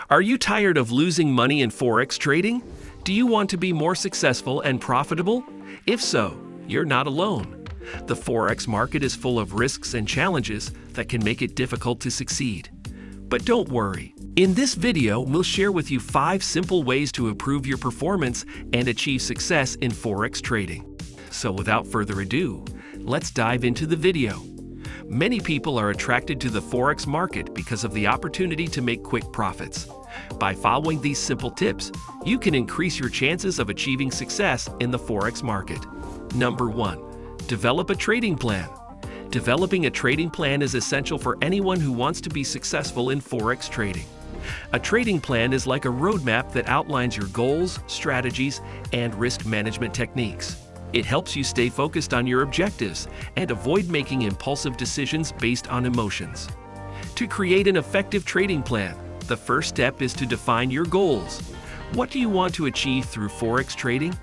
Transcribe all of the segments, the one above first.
Are you tired of losing money in Forex trading? Do you want to be more successful and profitable? If so, you're not alone. The Forex market is full of risks and challenges that can make it difficult to succeed. But don't worry. In this video, we'll share with you 5 simple ways to improve your performance and achieve success in Forex trading. So without further ado, let's dive into the video. Many people are attracted to the Forex market because of the opportunity to make quick profits. By following these simple tips, you can increase your chances of achieving success in the Forex market. Number 1. Develop a trading plan. Developing a trading plan is essential for anyone who wants to be successful in Forex trading. A trading plan is like a roadmap that outlines your goals, strategies, and risk management techniques. It helps you stay focused on your objectives and avoid making impulsive decisions based on emotions. To create an effective trading plan, the first step is to define your goals. What do you want to achieve through Forex trading?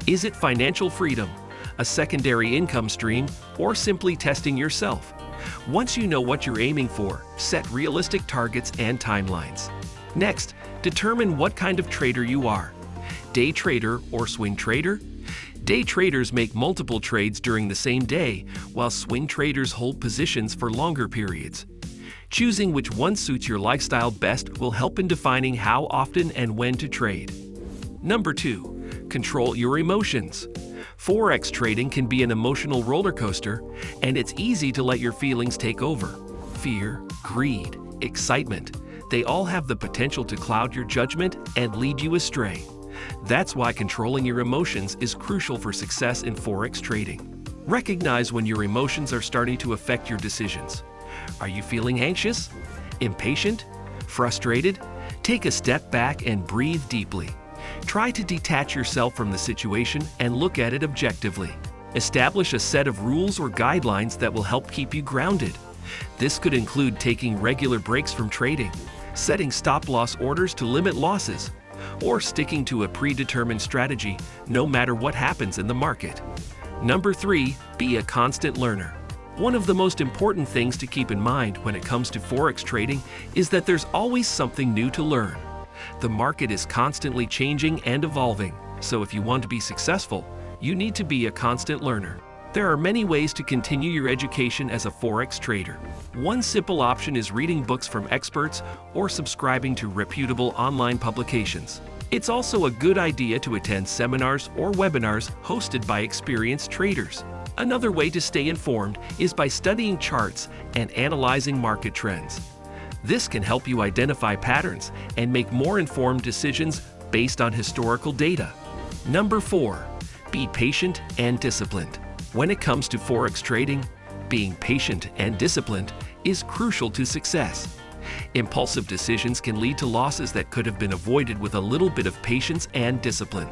Is it financial freedom, a secondary income stream, or simply testing yourself? Once you know what you're aiming for, set realistic targets and timelines. Next, determine what kind of trader you are. Day trader or swing trader? Day traders make multiple trades during the same day, while swing traders hold positions for longer periods. Choosing which one suits your lifestyle best will help in defining how often and when to trade. Number 2. Control your emotions. Forex trading can be an emotional roller coaster, and it's easy to let your feelings take over. Fear, greed, excitement, they all have the potential to cloud your judgment and lead you astray. That's why controlling your emotions is crucial for success in Forex trading. Recognize when your emotions are starting to affect your decisions. Are you feeling anxious, impatient, frustrated? Take a step back and breathe deeply. Try to detach yourself from the situation and look at it objectively. Establish a set of rules or guidelines that will help keep you grounded. This could include taking regular breaks from trading, setting stop-loss orders to limit losses, or sticking to a predetermined strategy no matter what happens in the market. Number 3. Be a constant learner. One of the most important things to keep in mind when it comes to Forex trading is that there's always something new to learn. The market is constantly changing and evolving, so if you want to be successful, you need to be a constant learner. There are many ways to continue your education as a Forex trader. One simple option is reading books from experts or subscribing to reputable online publications. It's also a good idea to attend seminars or webinars hosted by experienced traders. Another way to stay informed is by studying charts and analyzing market trends. This can help you identify patterns and make more informed decisions based on historical data. Number 4. Be patient and disciplined. When it comes to Forex trading, being patient and disciplined is crucial to success. Impulsive decisions can lead to losses that could have been avoided with a little bit of patience and discipline.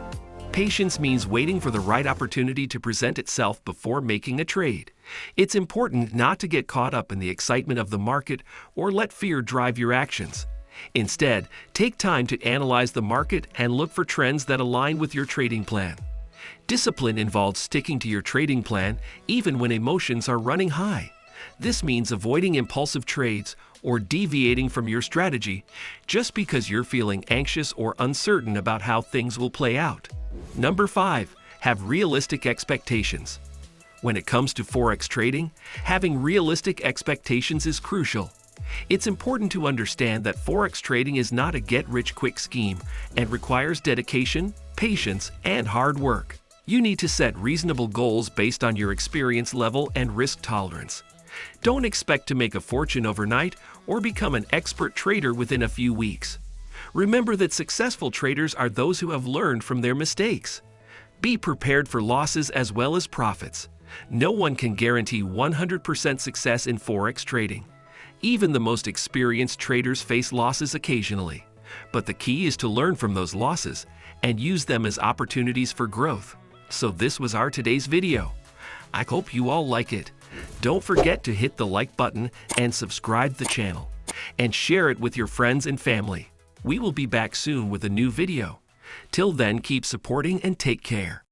Patience means waiting for the right opportunity to present itself before making a trade. It's important not to get caught up in the excitement of the market or let fear drive your actions. Instead, take time to analyze the market and look for trends that align with your trading plan. Discipline involves sticking to your trading plan even when emotions are running high. This means avoiding impulsive trades or deviating from your strategy just because you're feeling anxious or uncertain about how things will play out. Number 5. Have realistic expectations. When it comes to Forex trading, having realistic expectations is crucial. It's important to understand that Forex trading is not a get-rich-quick scheme and requires dedication, patience, and hard work. You need to set reasonable goals based on your experience level and risk tolerance. Don't expect to make a fortune overnight or become an expert trader within a few weeks. Remember that successful traders are those who have learned from their mistakes. Be prepared for losses as well as profits. No one can guarantee 100% success in Forex trading. Even the most experienced traders face losses occasionally. But the key is to learn from those losses and use them as opportunities for growth. So this was our today's video. I hope you all like it. Don't forget to hit the like button and subscribe the channel. And share it with your friends and family. We will be back soon with a new video. Till then, keep supporting and take care.